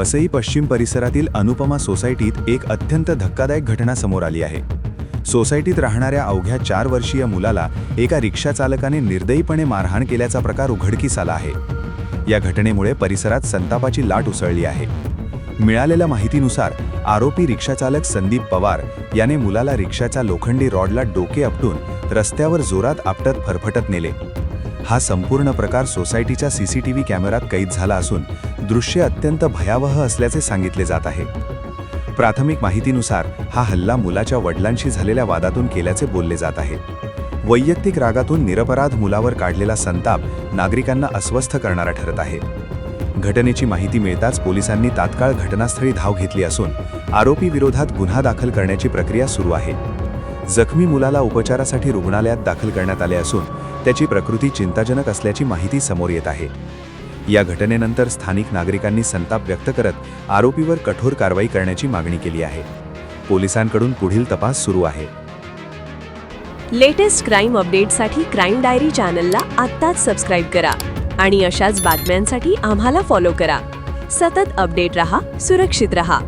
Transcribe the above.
वसई पश्चिम परिसरातील अनुपमा सोसायटीत एक अत्यंत धक्कादायक घटना समोर आली आहे। सोसायटीत राहणाऱ्या अवघ्या 4 वर्षीय मुलाला एका रिक्षा चालकाने निर्दयीपणे मारहाण केल्याचा प्रकार उघडकीस आला आहे। या घटनेमुळे परिसरात संतापाची लाट उसळली आहे। मिळालेल्या माहितीनुसार आरोपी रिक्षाचालक संदीप पवार याने मुलाला रिक्षाच्या लोखंडी रॉडला डोके आपटून रस्त्यावर जोरात आपटत फरफटत नेले। हा संपूर्ण प्रकार सोसायटीच्या सीसीटीव्ही कॅमेऱ्यात कैद झाला असून दृश्य अत्यंत भयावह असल्याचे सांगितले जात आहे। प्राथमिक माहितीनुसार हा हल्ला मुलाच्या वडिलांशी झालेल्या वादातून केल्याचे बोलले जात आहे। वैयक्तिक रागातून निरपराध मुलावर काढलेला संताप नागरिकांना अस्वस्थ करणारा ठरत आहे। घटनेची माहिती मिळताच पोलिसांनी तात्काळ घटनास्थळी धाव घेतली असून आरोपी विरोधात गुन्हा दाखल करण्याची प्रक्रिया सुरू आहे। जखमी मुलाला उपचारासाठी रुग्णालयात दाखल करण्यात आले असून त्याची प्रकृती चिंताजनक असल्याची माहिती समोर येत आहे। या घटनेनंतर स्थानिक नागरिकांनी संताप व्यक्त करत आरोपीवर कठोर कारवाई करण्याची मागणी केली आहे। पोलिसांकडून पुढील तपास सुरू आहे। लेटेस्ट क्राईम अपडेटसाठी क्राईम डायरी चॅनलला आत्ताच सबस्क्राईब करा आणि अशाच बातम्यांसाठी आम्हाला फॉलो करा। सतत अपडेट रहा, सुरक्षित रहा।